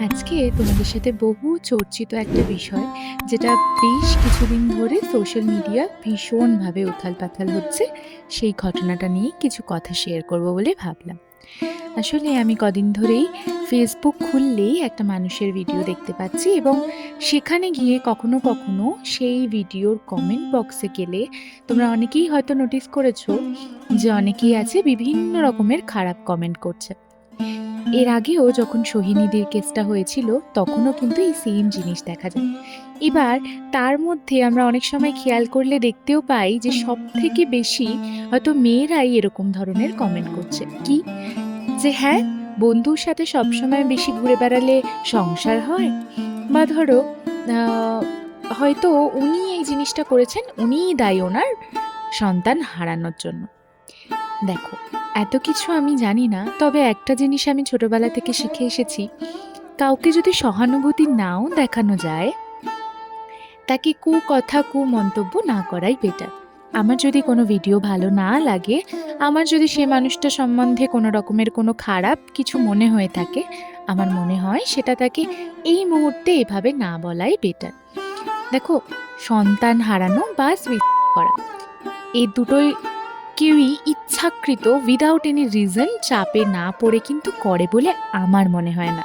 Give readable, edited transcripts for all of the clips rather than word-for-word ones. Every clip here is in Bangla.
আজকে তোমাদের সাথে বহু চর্চিত একটা বিষয়, যেটা বেশ কিছুদিন ধরে সোশ্যাল মিডিয়া ভীষণভাবে উথাল-পাথাল হচ্ছে, সেই ঘটনাটা নিয়ে কিছু কথা শেয়ার করব বলে ভাবলাম। আসলে আমি কদিন ধরেই ফেসবুক খুললেই একটা মানুষের ভিডিও দেখতে পাচ্ছি, এবং সেখানে গিয়ে কখনো কখনো সেই ভিডিওর কমেন্ট বক্সে গেলে তোমরা অনেকেই হয়তো নোটিস করেছো যে অনেকেই আছে বিভিন্ন রকমের খারাপ কমেন্ট করছে। এর আগেও যখন সোহিনীদির কেসটা হয়েছিল, তখনও কিন্তু এই সেম জিনিস দেখা যায়। এবার তার মধ্যে আমরা অনেক সময় খেয়াল করলে দেখতেও পাই যে সবথেকে বেশি হয়তো মেয়েরাই এরকম ধরনের কমেন্ট করছে। কি? যে হ্যাঁ, বন্ধুর সাথে সবসময় বেশি ঘুরে বেড়ালে সংসার হয়? বা ধরো আ হয়তো উনি এই জিনিসটা করেছেন, উনিই দায়ী ওনার সন্তান হারানোর জন্য। দেখো, এত কিছু আমি জানি না, তবে একটা জিনিস আমি ছোটবেলা থেকে শিখে এসেছি, কাউকে যদি সহানুভূতি নাও দেখানো যায়, তাকে কুকথা কুমন্তব্য না করাই বেটার। আমার যদি কোনো ভিডিও ভালো না লাগে, আমার যদি সে মানুষটা সম্বন্ধে কোনো রকমের কোনো খারাপ কিছু মনে হয়ে থাকে, আমার মনে হয় সেটা তাকে এই মুহূর্তে এভাবে না বলাই বেটার। দেখো, সন্তান হারানো বা সুইসাইড করা, এই দুটোই কেউই ইচ্ছাকৃত উইদাউট এনি রিজন চাপে না পড়ে কিন্তু করে বলে আমার মনে হয় না।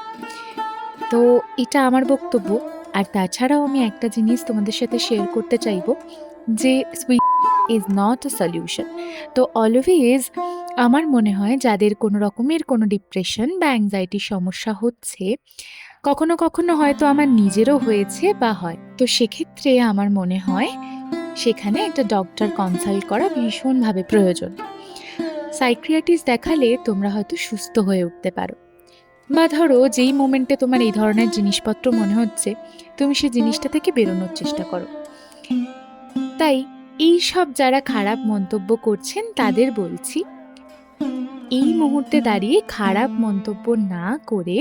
তো এটা আমার বক্তব্য। আর তাছাড়াও আমি একটা জিনিস তোমাদের সাথে শেয়ার করতে চাইবো, যে suicide is not a solution. তো অলওয়েজ আমার মনে হয় যাদের কোনো রকমের কোনো ডিপ্রেশন বা অ্যাংজাইটির সমস্যা হচ্ছে, কখনো কখনো হয়তো আমার নিজেরও হয়েছে বা হয়, তো সেক্ষেত্রে আমার মনে হয় সেখানে একটা ডক্টর কনসাল্ট করা ভীষণভাবে প্রয়োজন। সাইকিয়াট্রিস্ট দেখালে তোমরা হয়তো সুস্থ হয়ে উঠতে পারো। বা ধরো যেই মোমেন্টে তোমার এই ধরনের জিনিসপত্র মনে হচ্ছে, তুমি সেই জিনিসটা থেকে বেরোনোর চেষ্টা করো। তাই এই সব যারা খারাপ মন্তব্য করছেন তাদের বলছি, এই মুহূর্তে দাঁড়িয়ে খারাপ মন্তব্য না করে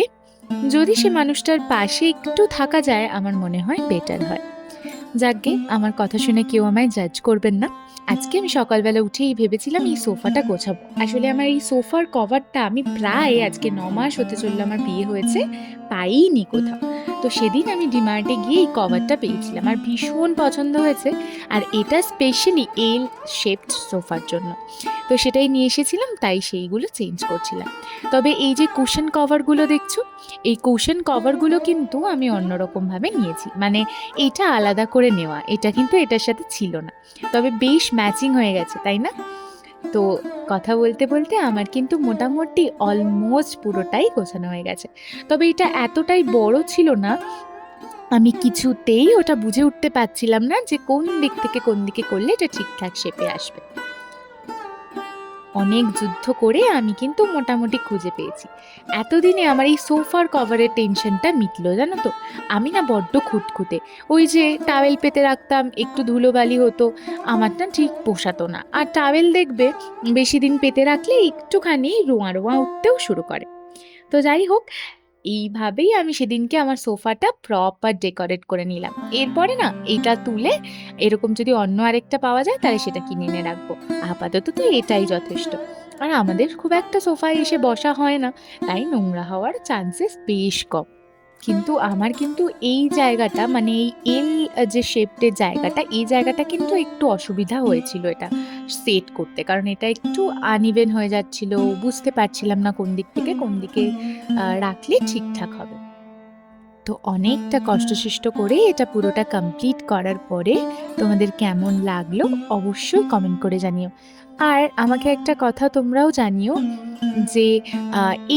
যদি সে মানুষটার পাশে একটু থাকা যায়, আমার মনে হয় বেটার হয়। যাকগে, আমার কথা শুনে কেউ আমায় জাজ করবেন না। আজকে আমি সকালবেলা উঠেই ভেবেছিলাম এই সোফাটা গোছাবো। আসলে আমার এই সোফার কভারটা আমি প্রায় আজকে ৯ মাস হতে চললো আমার বিয়ে হয়েছে, পাইনি কোথাও। তো সেদিন আমি ডিমার্টে গিয়ে এই কভারটা পেয়েছিলাম, আর ভীষণ পছন্দ হয়েছে। আর এটা স্পেশালি এল শেপড সোফার জন্য। তো সেটাই নিয়ে এসেছিলাম, তাই সেইগুলো চেঞ্জ করছিলাম। তবে এই যে কুশন কভারগুলো দেখছো, এই কুশন কভারগুলো কিন্তু আমি অন্যরকমভাবে নিয়েছি। মানে এটা আলাদা করে নেওয়া, এটা কিন্তু এটার সাথে ছিল না। তবে বেশ ম্যাচিং হয়ে গেছে, তাই না? তো কথা বলতে বলতে আমার কিন্তু মোটামুটি অলমোস্ট পুরোটাই গোছানো হয়ে গেছে। তবে এটা এতটাই বড় ছিল না, আমি কিছুতেই ওটা বুঝে উঠতে পারছিলাম না যে কোন দিক থেকে কোন দিকে করলে এটা ঠিকঠাক শেপে আসবে। অনেক যুদ্ধ করে আমি কিন্তু মোটামুটি খুঁজে পেয়েছি। এতদিনে আমার এই সোফার কভারের টেনশনটা মিটলো, জানো তো? আমি না বড্ড খুঁতখুঁতে। ওই যে টাওয়েল পেতে রাখতাম, একটু ধুলোবালি হতো, আমার না ঠিক পোষাতো না। আর টাওয়েল দেখবে বেশি দিন পেতে রাখলে একটুখানি রোঁয়া রোঁয়া উঠতেও শুরু করে। তো যাই হোক, এইভাবেই আমি সেদিনকে আমার সোফাটা প্রপার ডেকোরেট করে নিলাম। এরপরে না এটা তুলে এরকম যদি অন্য আরেকটা পাওয়া যায় তাহলে সেটা কিনে এনে রাখবো। আপাতত তো এটাই যথেষ্ট। আর আমাদের খুব একটা সোফায় এসে বসা হয় না, তাই নোংরা হওয়ার চান্সেস বেশ কম। কিন্তু আমার কিন্তু এই জায়গাটা, মানে এই এল যে শেপটের জায়গাটা, এই জায়গাটা কিন্তু একটু অসুবিধা হয়েছিল এটা সেট করতে। কারণ এটা একটু আনইভেন হয়ে যাচ্ছিল, বুঝতে পারছিলাম না কোন দিক থেকে কোন দিকে রাখলে ঠিকঠাক হবে। তো অনেকটা কষ্টসিষ্ট করে এটা পুরোটা কমপ্লিট করার পরে তোমাদের কেমন লাগলো অবশ্যই কমেন্ট করে জানিও। আর আমাকে একটা কথা তোমরাও জানিও, যে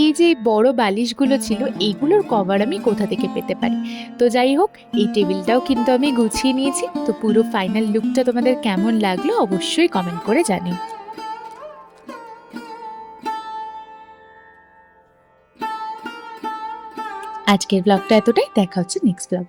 এই যে বড় বালিশগুলো ছিল, এইগুলোর কভার আমি কোথা থেকে পেতে পারি। তো যাই হোক, এই টেবিলটাও কিন্তু আমি গুছিয়ে নিয়েছি। তো পুরো ফাইনাল লুকটা তোমাদের কেমন লাগলো অবশ্যই কমেন্ট করে জানিও। আজকের ব্লগটা এতটাই, দেখা হচ্ছে নেক্সট ব্লগ।